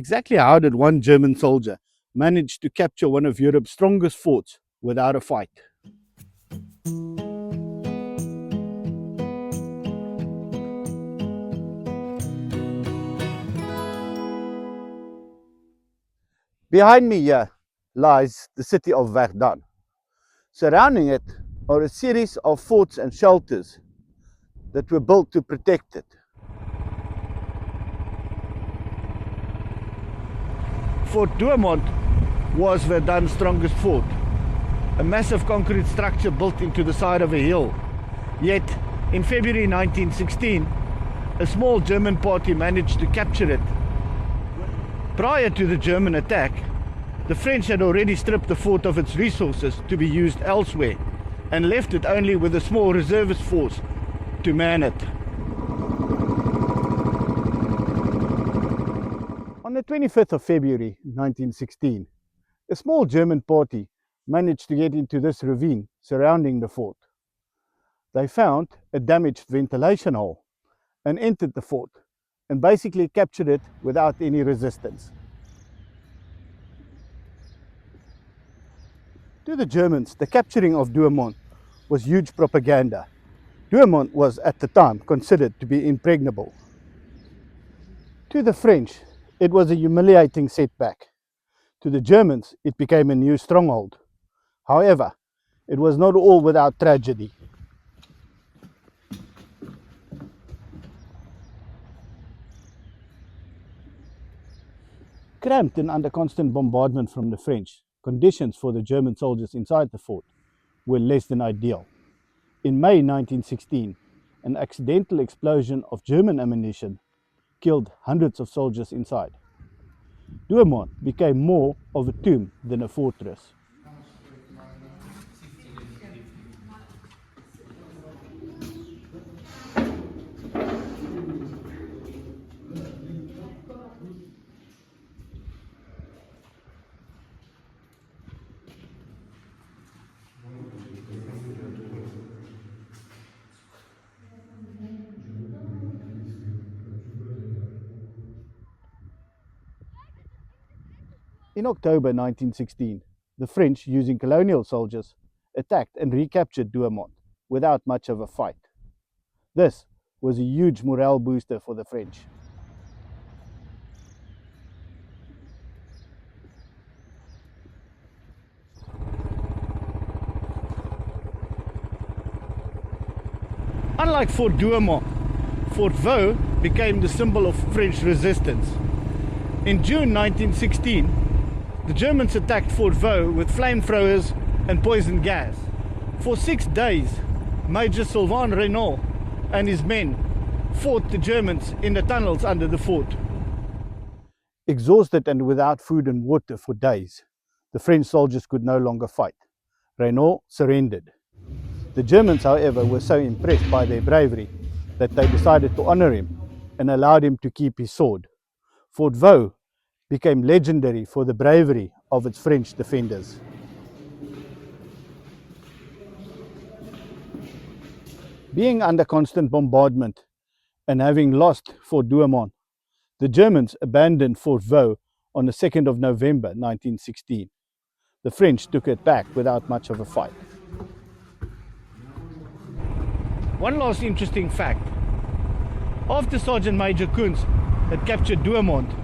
Exactly how did one German soldier manage to capture one of Europe's strongest forts without a fight? Behind me here lies the city of Verdun. Surrounding it are a series of forts and shelters that were built to protect it. Fort Douaumont was Verdun's strongest fort, a massive concrete structure built into the side of a hill. Yet, in February 1916, a small German party managed to capture it. Prior to the German attack, the French had already stripped the fort of its resources to be used elsewhere and left it only with a small reservist force to man it. On the 25th of February 1916, a small German party managed to get into this ravine surrounding the fort. They found a damaged ventilation hole and entered the fort and basically captured it without any resistance. To the Germans, the capturing of Douaumont was huge propaganda. Douaumont was at the time considered to be impregnable. To the French, it was a humiliating setback. To the Germans, it became a new stronghold. However, it was not all without tragedy. Cramped and under constant bombardment from the French, conditions for the German soldiers inside the fort were less than ideal. In May 1916, an accidental explosion of German ammunition killed hundreds of soldiers inside. Douaumont became more of a tomb than a fortress. In October 1916, the French, using colonial soldiers, attacked and recaptured Douaumont without much of a fight. This was a huge morale booster for the French. Unlike Fort Douaumont, Fort Vaux became the symbol of French resistance. In June 1916, the Germans attacked Fort Vaux with flamethrowers and poison gas. For 6 days, Major Sylvain Renault and his men fought the Germans in the tunnels under the fort. Exhausted and without food and water for days, the French soldiers could no longer fight. Renault surrendered. The Germans, however, were so impressed by their bravery that they decided to honor him and allowed him to keep his sword. Fort Vaux became legendary for the bravery of its French defenders. Being under constant bombardment and having lost Fort Douaumont, the Germans abandoned Fort Vaux on the 2nd of November 1916. The French took it back without much of a fight. One last interesting fact. After Sergeant Major Kunz had captured Douaumont,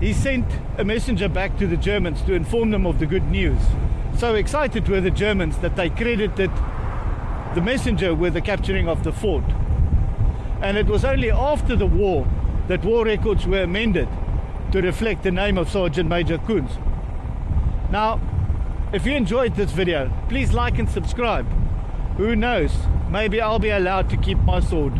he sent a messenger back to the Germans to inform them of the good news. So excited were the Germans that they credited the messenger with the capturing of the fort. And it was only after the war that war records were amended to reflect the name of Sergeant Major Kunz. Now, if you enjoyed this video, please like and subscribe. Who knows, maybe I'll be allowed to keep my sword.